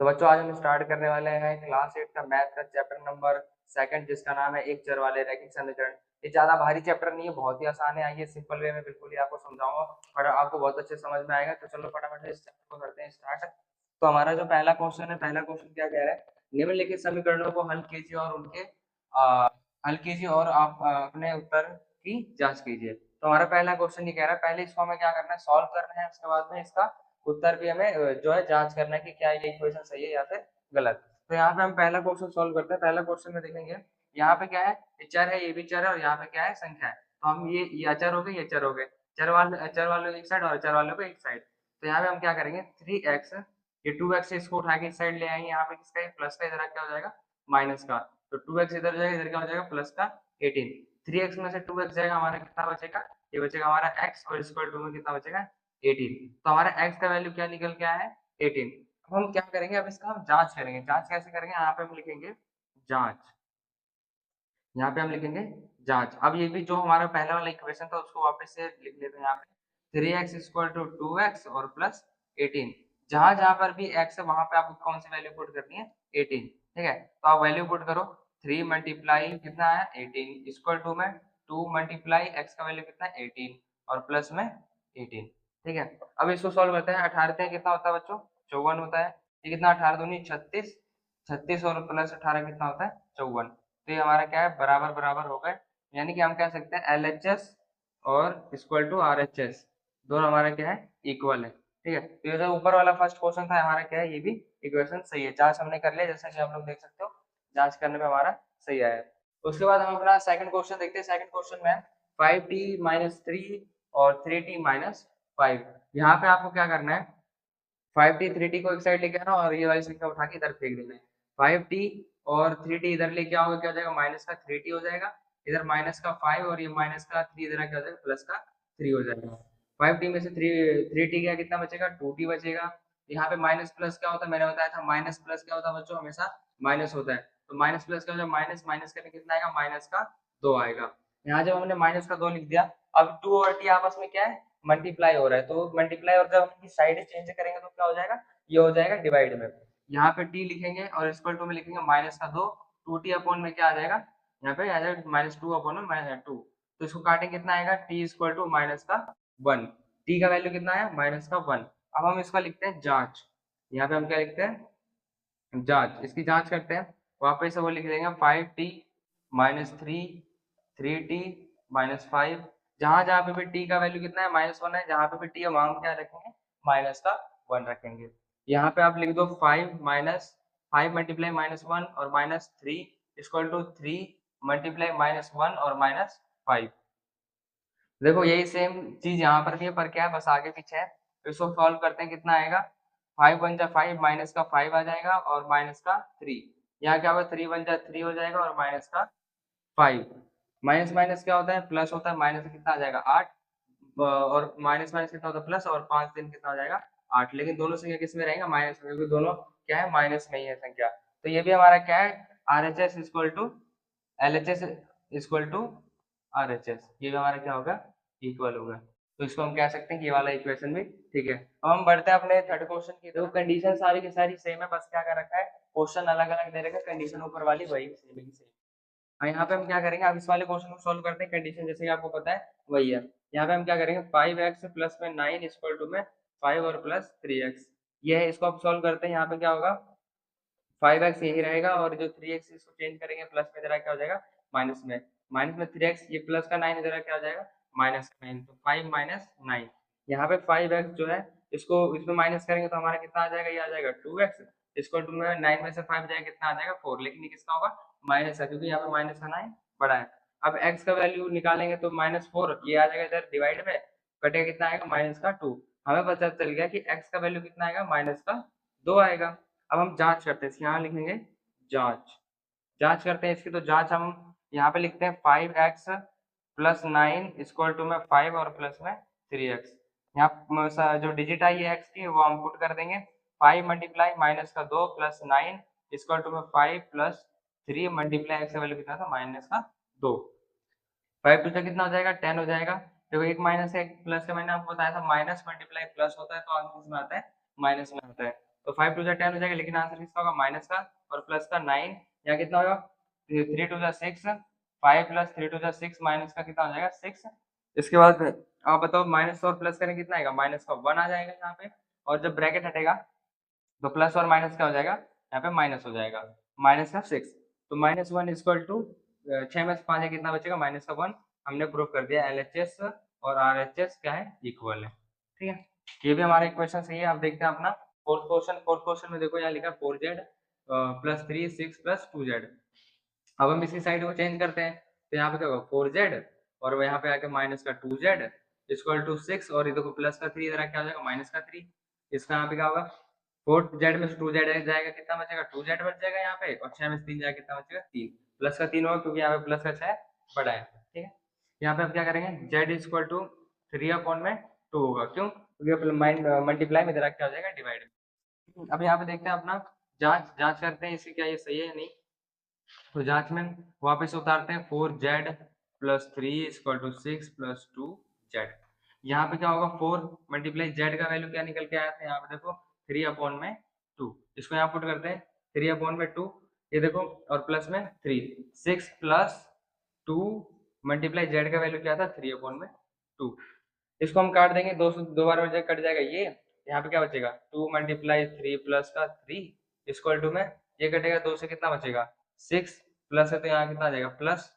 तो बच्चों आज हम स्टार्ट करने वाले हैं क्लास 8 का मैथ का चैप्टर नंबर सेकंड, जिसका नाम है एक चर वाले रैखिक समीकरण। ये ज्यादा भारी चैप्टर नहीं है, बहुत ही आसान है। आइए सिंपल वे में बिल्कुल ही आपको समझाऊंगा और आपको बहुत अच्छे समझ में आएगा। तो चलो फटाफट इस चैप्टर को करते हैं स्टार्ट। तो हमारा जो पहला क्वेश्चन है, पहला क्वेश्चन क्या कह रहा है, निम्नलिखित समीकरणों को हल कीजिए और उनके हल कीजिए और आप अपने उत्तर की जांच कीजिए। तो हमारा पहला क्वेश्चन ये कह रहा है, पहले इसको हमें क्या करना है, सॉल्व करना है। उसके बाद में इसका उत्तर भी हमें जो है जांच करना है कि क्या ये इक्वेशन सही है या फिर गलत। तो यहाँ पे हम पहला क्वेश्चन सॉल्व करते हैं। पहला क्वेश्चन में देखेंगे, यहाँ पे क्या है, ये चर है, ये भी चर है, और यहाँ पे क्या है, संख्या है। तो हम ये अचर हो गए, ये चर हो गए, चर वाले एक साइड और अचर वाले को एक साइड। तो यहाँ पे हम क्या करेंगे, 3x, ये 2x से इसको उठा के इस साइड ले आएंगे। यहाँ पे किसका, प्लस का, इधर क्या हो जाएगा, माइनस का। तो 2x इधर जाएगा, इधर क्या हो जाएगा, प्लस का 18। 3x में से 2x जाएगा, हमारा कितना बचेगा, ये बचेगा हमारा x, और स्क्वायर 2 में कितना बचेगा, 18। तो हमारा x का वैल्यू क्या निकल के आया है, 18। अब हम क्या करेंगे, अब इसका हम जांच करेंगे। जांच कैसे करेंगे, यहाँ पे हम लिखेंगे जांच, यहाँ पे हम लिखेंगे जांच। अब ये भी जो हमारा पहला वाला इक्वेशन था उसको वापस से लिख लेते हैं। यहाँ पे 3x इक्वल टू 2x और प्लस 18। जहां जहां पर भी x है वहां पे आपको कौन सी वैल्यू पुट करनी है, 18। ठीक है, तो आप वैल्यू पुट करो। 3 मल्टीप्लाई कितना है, 18 इक्वल टू में 2 मल्टीप्लाई x का वैल्यू कितना है, 18 और प्लस में 18। ठीक है, अब इसको सॉल्व करते हैं। 18 कितना होता है बच्चों, 54 होता है। ये कितना, 18 दूनी 36, 36 और प्लस 18 कितना होता है, 54। तो ये हमारा क्या है, बराबर बराबर हो गए। यानी कि हम कह सकते हैं LHS और इक्वल टू RHS दोनों हमारा क्या है, इक्वल है। ठीक है, तो ये जो ऊपर वाला फर्स्ट क्वेश्चन था हमारा क्या है, ये भी इक्वेशन सही है। जांच हमने कर लिया, जैसे कि आप लोग देख सकते हो जांच करने में हमारा सही आया। उसके बाद हम अपना सेकंड क्वेश्चन देखते हैं। सेकंड क्वेश्चन में 5t-3 और 3t-5। यहाँ पे आपको क्या करना है, 5t 3t को एक साइड लेके आना और ये वाली संख्या उठा के इधर फेंक देना है। 5t और 3t इधर लेके आओगे, क्या हो जाएगा, माइनस का 3t हो जाएगा। इधर माइनस का 5 और ये माइनस का 3 इधर क्या हो जाएगा, प्लस का 3 हो जाएगा। 5t में से 3t क्या कितना बचेगा, 2t बचेगा। यहाँ पे माइनस प्लस क्या होता है, मैंने बताया था माइनस प्लस क्या होता है बच्चों, हमेशा माइनस होता है। तो माइनस प्लस क्या हो जाएगा, माइनस माइनस करके कितना आएगा, माइनस का 2 आएगा। यहाँ जब हमने माइनस का 2 लिख दिया, अब 2 और t आपस में क्या है, मल्टीप्लाई हो रहा है। तो मल्टीप्लाई, और जब हम साइड चेंज करेंगे तो क्या हो जाएगा, ये हो जाएगा डिवाइड में। यहाँ पे t लिखेंगे और इक्वल टू में लिखेंगे माइनस का 2, 2t अपॉन में क्या आ जाएगा, यहाँ पे आ जाएगा माइनस 2 अपॉन में माइनस 2। तो इसको काटेंगे, कितना आएगा, t इक्वल टू माइनस का 1। t का वैल्यू कितना है, माइनस का 1। अब हम इसका लिखते हैं जांच। यहाँ पे हम क्या लिखते हैं, जांच। इसकी जांच करते हैं, वापस से वो लिख देंगे 5t माइनस 3, 3t माइनस 5। जहां जहां पे भी t का वैल्यू कितना है, माइनस 1 है, जहां पे भी t है वहां हम क्या रखेंगे, माइनस का 1 रखेंगे। यहाँ पे आप लिख दो 5 माइनस 5 मल्टीप्लाई माइनस 1 और minus 3 equal to 3 multiply minus 1 और माइनस 5। देखो यही सेम चीज यहाँ पर भी है, पर क्या है, बस आगे पीछे है। तो इसको सॉल्व करते हैं, कितना आएगा, 5 वन जा 5, माइनस का 5 आ जाएगा और माइनस का 3। यहाँ क्या होगा, 3 वन जा 3 हो जाएगा और माइनस का 5। माइनस माइनस क्या होता है, प्लस होता है। माइनस कितना आ जाएगा, 8, और माइनस माइनस कितना होता है, प्लस, और 5 दिन कितना हो जाएगा, 8। लेकिन दोनों संख्या किस में रहेंगे, माइनस में, क्योंकि दोनों क्या है, माइनस में ही है संख्या। तो ये भी हमारा क्या है, RHS equal to LHS equal to RHS, ये भी हमारा क्या होगा, इक्वल होगा। तो इसको हम कह सकते हैं कि ये वाला इक्वेशन भी ठीक है। अब हम बढ़ते हैं अपने थर्ड क्वेश्चन की। देखो कंडीशन सारी की सारी सेम है, बस क्या कर रखा है, क्वेश्चन अलग अलग दे रखा है, कंडीशन ऊपर वाली वही सेम है। यहाँ पे हम क्या करेंगे, अब इस वाले क्वेश्चन को सॉल्व करते हैं। कंडीशन जैसे कि आपको पता है वही है। यहाँ पे हम क्या करेंगे, 5x प्लस में 9 इक्वल टू में 5 और प्लस 3x, ये है। इसको आप सॉल्व करते हैं, यहाँ पे क्या होगा, 5x यही रहेगा और जो 3x इसको चेंज करेंगे, प्लस में जरा क्या हो जाएगा, माइनस में। माइनस में 3x, ये प्लस का 9 जरा क्या हो जाएगा, माइनस का 9। तो 5 माइनस 9, यहाँ पे 5x जो है इसको इसमें माइनस करेंगे तो हमारा कितना आ जाएगा, ये आ जाएगा 2x इक्वल टू में 9 में से 5 जाएगा, कितना आ जाएगा 4। लेकिन ये किसका होगा, माइनस का, क्योंकि यहाँ पे माइनस का 9 बड़ा है। अब x का वैल्यू निकालेंगे तो -4, ये आ जाएगा इधर डिवाइड में, कटेगा कितना आएगा, माइनस का 2। हमें पता चल गया कि x का वैल्यू कितना आएगा, माइनस का 2 आएगा। अब हम जांच करते हैं, यहाँ लिखेंगे जांच। जांच करते हैं इसकी, तो जांच हम यहाँ पे लिखते हैं 5x प्लस 9 इक्वल टू में 5 और प्लस में 3x। यहाँ जो डिजिट आई है x की वो हम पुट कर देंगे। 5 मल्टीप्लाई माइनस का 2 प्लस 9 इक्वल टू में 5 प्लस 3 मल्टीप्लाई x का वैल्यू कितना था, माइनस का 2। 5 टू से कितना हो जाएगा, 10 हो जाएगा। देखो एक माइनस है एक प्लस है, मैंने आपको बताया था माइनस मल्टीप्लाई प्लस होता है तो आंसर में आता है माइनस में आता है। तो 5 टू 10 हो जाएगा, लेकिन आंसर किसका होगा, माइनस का और प्लस का 9। यहाँ कितना होगा, 3 टू 6, 5 प्लस 3 टू 6, माइनस का कितना हो जाएगा 6। इसके बाद आप बताओ माइनस और प्लस करें कितना आएगा, माइनस का 1 आ जाएगा यहाँ पे, और जब ब्रैकेट हटेगा तो प्लस और माइनस क्या हो जाएगा, यहाँ पे माइनस हो जाएगा, माइनस का 6। तो -1 इक्वल टू 6 में से 5 है, कितना बचेगा, माइनस का 1। हमने प्रूव कर दिया LHS और RHS क्या है, इक्वल है। ठीक है, ये भी हमारा इक्वेशन सही है। अब देखते हैं अपना फोर्थ क्वेश्चन में देखो यहाँ लिखा 4z प्लस 3 6 प्लस 2z। अब हम इसकी साइड को चेंज करते हैं, तो यहाँ पे क्या होगा 4z और यहाँ पे आके माइनस का 2z इक्वल टू 6, और ये देखो प्लस का 3 इधर क्या हो जाएगा, माइनस का 3। इसका यहाँ पे क्या होगा, 4z में से 2z जाएगा, कितना बचेगा 2z बच जाएगा यहाँ पे, और 6 में से 3 जाएगा, कितना बचेगा 3। प्लस का 3 होगा क्योंकि यहाँ पे प्लस का 6 बड़ा है। ठीक है, यहाँ पे हम क्या करेंगे, z इक्वल टू 3/2 होगा, क्यों, क्योंकि मल्टीप्लाई में इधर क्या हो जाएगा, डिवाइड। अब यहाँ पे देखते हैं अपना जांच करते हैं इसकी क्या ये सही है या नहीं। तो जांच में वापस उतारते हैं 4z plus 3 equal to 6 plus 2z। यहाँ पे क्या होगा, 4 मल्टीप्लाई z का वैल्यू क्या निकल के आया था, यहाँ पे देखो 3/2। इसको यहाँ पुट करते हैं 3/2, ये देखो, और प्लस में 3, 6 प्लस 2 मल्टीप्लाई z का वैल्यू क्या था 3/2। इसको हम काट देंगे, दो बार में कट जाएगा ये, यहाँ पे क्या बचेगा 2 मल्टीप्लाई 3 प्लस का 3 इक्वल टू में ये कटेगा 2 से, कितना बचेगा 6 प्लस है, तो यहाँ कितना आ जाएगा प्लस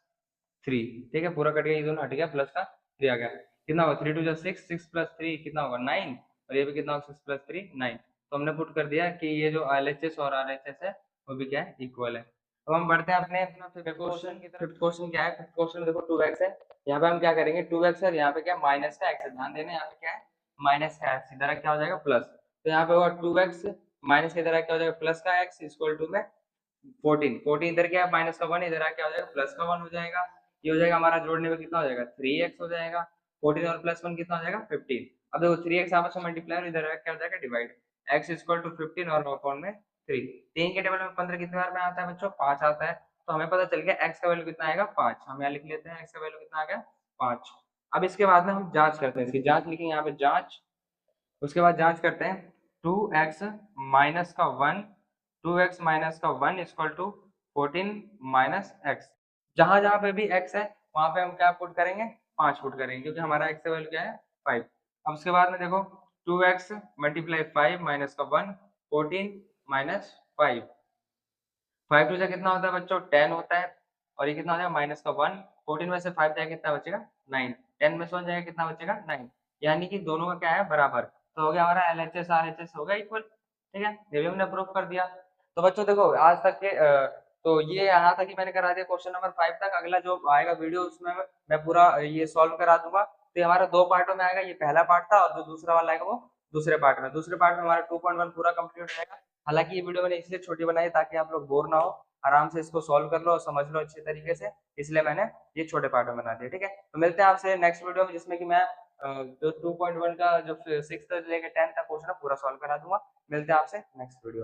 3। ठीक है, पूरा कट गया, ये दोनों हट गया, प्लस का 3 आ गया, कितना होगा 3 टू 6, 6 प्लस 3 कितना होगा 9, और ये भी कितना होगा 6 प्लस 3 9। तो हमने पुट कर दिया कि ये जो LHS और RHS है वो भी क्या है, इक्वल है। अब हम बढ़ते हैं अपने फिफ्थ क्वेश्चन की तरफ। फिफ्थ क्वेश्चन क्या है, फिफ्थ क्वेश्चन में देखो 2x है, यहाँ पे हम क्या करेंगे 2x और यहाँ पे क्या माइनस का x है, ध्यान देना यहाँ पे क्या है माइनस का x, इधर क्या हो जाएगा प्लस, तो यहाँ पे होगा 2x माइनस की इधर क्या हो जाएगा प्लस का x इक्वल टू में 14 इधर क्या है माइनस का 1, इधर क्या हो जाएगा प्लस का 1 हो जाएगा। ये हो जाएगा हमारा जोड़ने में कितना हो जाएगा 3x हो जाएगा, 14 और प्लस 1 कितना हो जाएगा 15। अब देखो 3x आपस में मल्टीप्लाई और इधर क्या हो जाएगा डिवाइड, x इक्वल टू 15 और अपॉन में 3। 3 के टेबल में 15 कितने बार में आता है बच्चों, 5 आता है, तो हमें पता चल गया x का वैल्यू कितना आएगा 5। हम यहाँ लिख लेते हैं x का वैल्यू कितना आ गया 5। अब इसके बाद में हम जांच करते हैं, इसकी जांच लिखेंगे यहाँ पे जांच, उसके बाद जांच करते हैं 2x माइनस का 1, 2x माइनस का 1 इक्वल टू 14 माइनस x। जहां जहां पे भी x है वहां पे हम क्या पुट करेंगे 5 पुट करेंगे, क्योंकि हमारा x का वैल्यू क्या है 5। अब उसके बाद में देखो 2x मल्टीप्लाई 5 माइनस का 1 14 माइनस 5, 5 टू से कितना होता है बच्चों 10 होता है, और ये कितना हो जाएगा माइनस का 1, 14 में से 5 जाएगा कितना बचेगा 9, 10 में से 1 जाएगा कितना बचेगा 9, यानी कि दोनों का क्या है बराबर, तो हो गया हमारा LHS RHS हो गया इक्वल। ठीक है, ये भी हमने प्रूव कर दिया। तो बच्चों देखो आज तक के तो ये यहाँ तक ही मैंने करा दिया क्वेश्चन नंबर 5 तक। अगला जो आएगा वीडियो उसमें मैं पूरा ये सॉल्व करा दूंगा, तो हमारा 2 पार्टों में आएगा, ये पहला पार्ट था, और जो दूसरा वाला आएगा वो दूसरे पार्ट में। दूसरे पार्ट में हमारा 2.1 पूरा कंप्लीट हो जाएगा। हालांकि ये वीडियो मैंने इसलिए छोटी बनाई ताकि आप लोग बोर ना हो, आराम से इसको सॉल्व कर लो और समझ लो अच्छे तरीके से, इसलिए मैंने ये छोटे पार्टों में बना दिया। ठीक है, तो मिलते हैं आपसे नेक्स्ट वीडियो में, जिसमें कि मैं जो 2.1 का जो 6 से लेकर 10 तक क्वेश्चन है पूरा सॉल्व करा दूंगा। मिलते हैं आपसे नेक्स्ट वीडियो में।